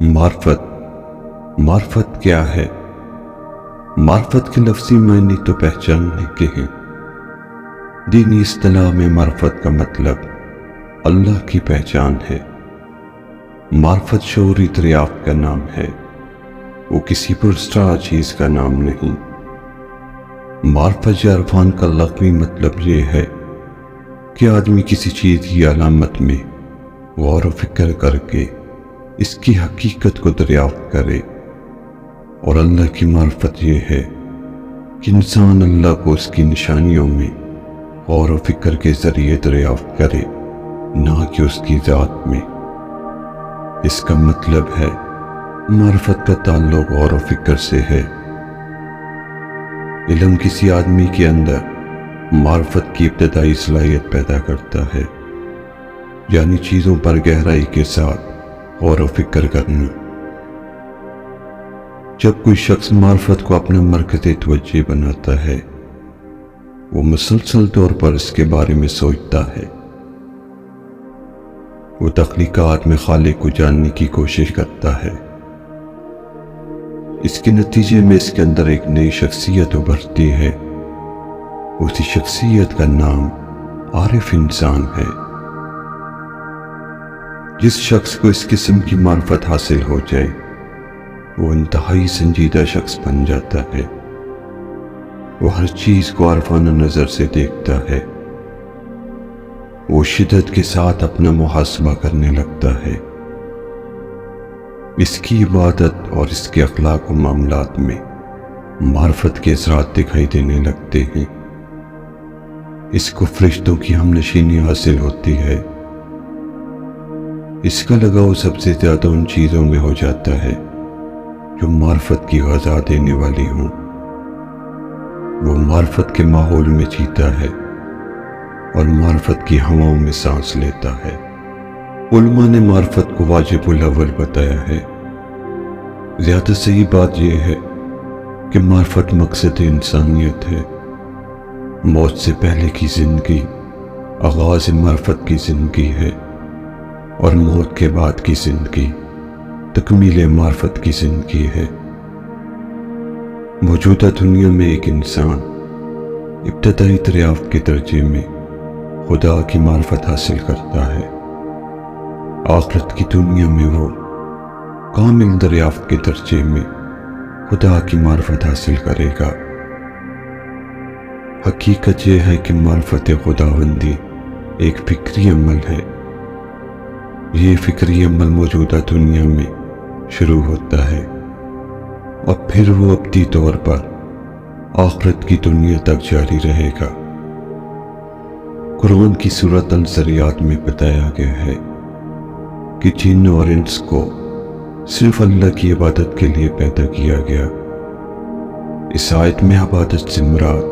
معرفت کیا ہے؟ معرفت کے لفظی معنی تو پہچاننے کے ہیں۔ دینی اصطلاح میں معرفت کا مطلب اللہ کی پہچان ہے۔ معرفت شعوری دریافت کا نام ہے، وہ کسی پراسرار چیز کا نام نہیں۔ معرفت یا عرفان کا لغوی مطلب یہ ہے کہ آدمی کسی چیز کی علامت میں غور و فکر کر کے اس کی حقیقت کو دریافت کرے، اور اللہ کی معرفت یہ ہے کہ انسان اللہ کو اس کی نشانیوں میں غور و فکر کے ذریعے دریافت کرے، نہ کہ اس کی ذات میں۔ اس کا مطلب ہے معرفت کا تعلق غور و فکر سے ہے۔ علم کسی آدمی کے اندر معرفت کی ابتدائی صلاحیت پیدا کرتا ہے، یعنی چیزوں پر گہرائی کے ساتھ غور و فکر کرنا۔ جب کوئی شخص معرفت کو اپنا مرکز توجہ بناتا ہے، وہ مسلسل طور پر اس کے بارے میں سوچتا ہے، وہ تخلیقات میں خالق کو جاننے کی کوشش کرتا ہے۔ اس کے نتیجے میں اس کے اندر ایک نئی شخصیت ابھرتی ہے۔ اسی شخصیت کا نام عارف انسان ہے۔ جس شخص کو اس قسم کی معرفت حاصل ہو جائے، وہ انتہائی سنجیدہ شخص بن جاتا ہے۔ وہ ہر چیز کو عارفانہ نظر سے دیکھتا ہے۔ وہ شدت کے ساتھ اپنا محاسبہ کرنے لگتا ہے۔ اس کی عبادت اور اس کے اخلاق و معاملات میں معرفت کے اثرات دکھائی دینے لگتے ہیں۔ اس کو فرشتوں کی ہمنشینی حاصل ہوتی ہے۔ اس کا لگاؤ سب سے زیادہ ان چیزوں میں ہو جاتا ہے جو معرفت کی غذا دینے والی ہوں۔ وہ معرفت کے ماحول میں جیتا ہے اور معرفت کی ہواؤں میں سانس لیتا ہے۔ علماء نے معرفت کو واجب الاول بتایا ہے۔ زیادہ صحیح بات یہ ہے کہ معرفت مقصد انسانیت ہے۔ موت سے پہلے کی زندگی آغاز معرفت کی زندگی ہے، اور موت کے بعد کی زندگی تکمیل معرفت کی زندگی ہے۔ موجودہ دنیا میں ایک انسان ابتدائی دریافت کے درجے میں خدا کی معرفت حاصل کرتا ہے۔ آخرت کی دنیا میں وہ کامل دریافت کے درجے میں خدا کی معرفت حاصل کرے گا۔ حقیقت یہ ہے کہ معرفت خداوندی ایک فکری عمل ہے۔ یہ فکری عمل موجودہ دنیا میں شروع ہوتا ہے اور پھر وہ ابدی طور پر آخرت کی دنیا تک جاری رہے گا۔ قرآن کی سورۃ الذریات میں بتایا گیا ہے کہ جن اور انس کو صرف اللہ کی عبادت کے لیے پیدا کیا گیا۔ اس آیت میں عبادت سے مراد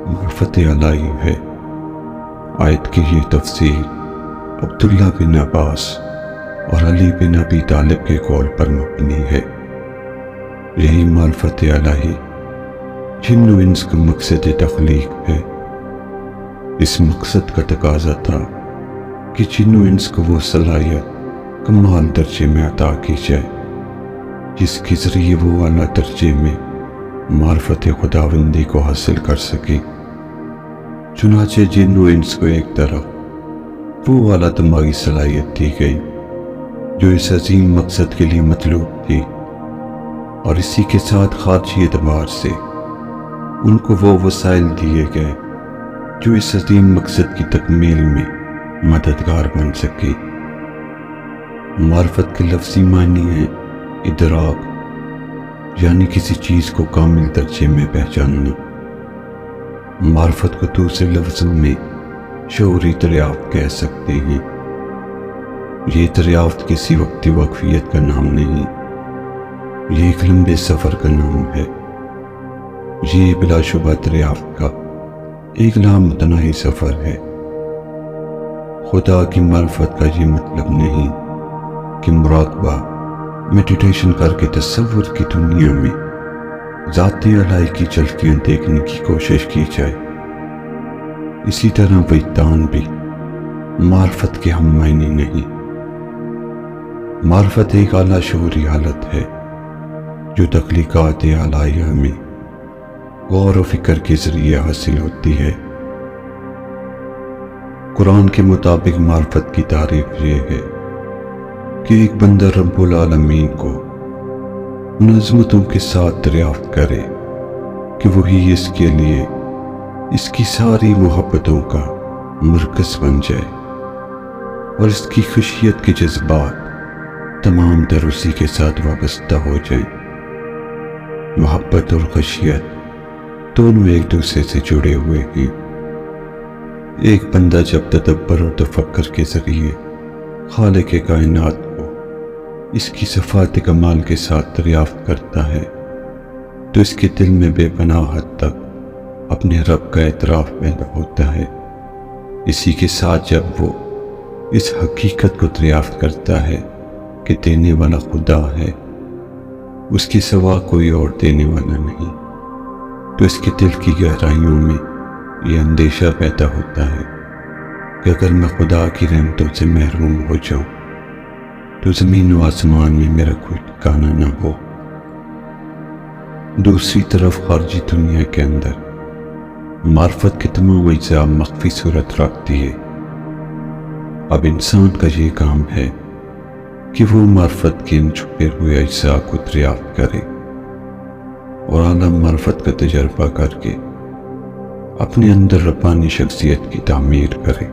معرفت الہی ہے۔ آیت کی یہ تفسیر عبداللہ بن عباس اور علی بن ابی طالب کے قول پر مبنی ہے۔ یہی معرفت الہی جن و انس کا مقصد تخلیق ہے۔ اس مقصد کا تقاضا تھا کہ جن و انس کو وہ صلاحیت کمال درجے میں عطا کی جائے جس کے ذریعے وہ اعلیٰ درجے میں معرفت خداوندی کو حاصل کر سکے۔ چنانچہ جن و انس کو ایک طرف وہ اعلیٰ دماغی صلاحیت دی گئی جو اس عظیم مقصد کے لیے مطلوب تھی، اور اسی کے ساتھ خارجی اعتبار سے ان کو وہ وسائل دیے گئے جو اس عظیم مقصد کی تکمیل میں مددگار بن سکے۔ معرفت کے لفظی معنی ہے ادراک، یعنی کسی چیز کو کامل درجے میں پہچاننا۔ معرفت کو دوسرے لفظوں میں شعوری دریافت کہہ سکتے ہیں۔ یہ دریافت کسی وقتی واقفیت کا نام نہیں، یہ ایک لمبے سفر کا نام ہے۔ یہ بلا شبہ دریافت کا ایک لامتناہی سفر ہے۔ خدا کی معرفت کا یہ مطلب نہیں کہ مراقبہ میڈیٹیشن کر کے تصور کی دنیا میں ذاتی الہی کی جھلکیاں دیکھنے کی کوشش کی جائے۔ اسی طرح وجدان بھی معرفت کے ہم معنی نہیں۔ معرفت ایک اعلیٰ شعوری حالت ہے جو تخلیقات اعلیٰ میں غور و فکر کے ذریعے حاصل ہوتی ہے۔ قرآن کے مطابق معرفت کی تعریف یہ ہے کہ ایک بندہ رب العالمین کو ان عظمتوں کے ساتھ دریافت کرے کہ وہی اس کے لیے اس کی ساری محبتوں کا مرکز بن جائے اور اس کی خشیت کے جذبات تمام تر اسی کے ساتھ وابستہ ہو جائیں۔ محبت اور خشیت دونوں ایک دوسرے سے جڑے ہوئے ہیں۔ ایک بندہ جب تدبر اور تفکر کے ذریعے خالق کائنات کو اس کی صفات کمال کے ساتھ دریافت کرتا ہے تو اس کے دل میں بے پناہ حد تک اپنے رب کا اعتراف پیدا ہوتا ہے۔ اسی کے ساتھ جب وہ اس حقیقت کو دریافت کرتا ہے کہ دینے والا خدا ہے، اس کے سوا کوئی اور دینے والا نہیں، تو اس کے دل کی گہرائیوں میں یہ اندیشہ پیدا ہوتا ہے کہ اگر میں خدا کی رحمتوں سے محروم ہو جاؤں تو زمین و آسمان میں میرا کوئی ٹھکانہ نہ ہو۔ دوسری طرف خارجی دنیا کے اندر معرفت کے تمام اجزاء مخفی صورت رکھتی ہے۔ اب انسان کا یہ کام ہے کہ وہ معرفت کے ان چھپے ہوئے اجزاء کو دریافت کرے اور اعلیٰ معرفت کا تجربہ کر کے اپنے اندر ربانی شخصیت کی تعمیر کرے۔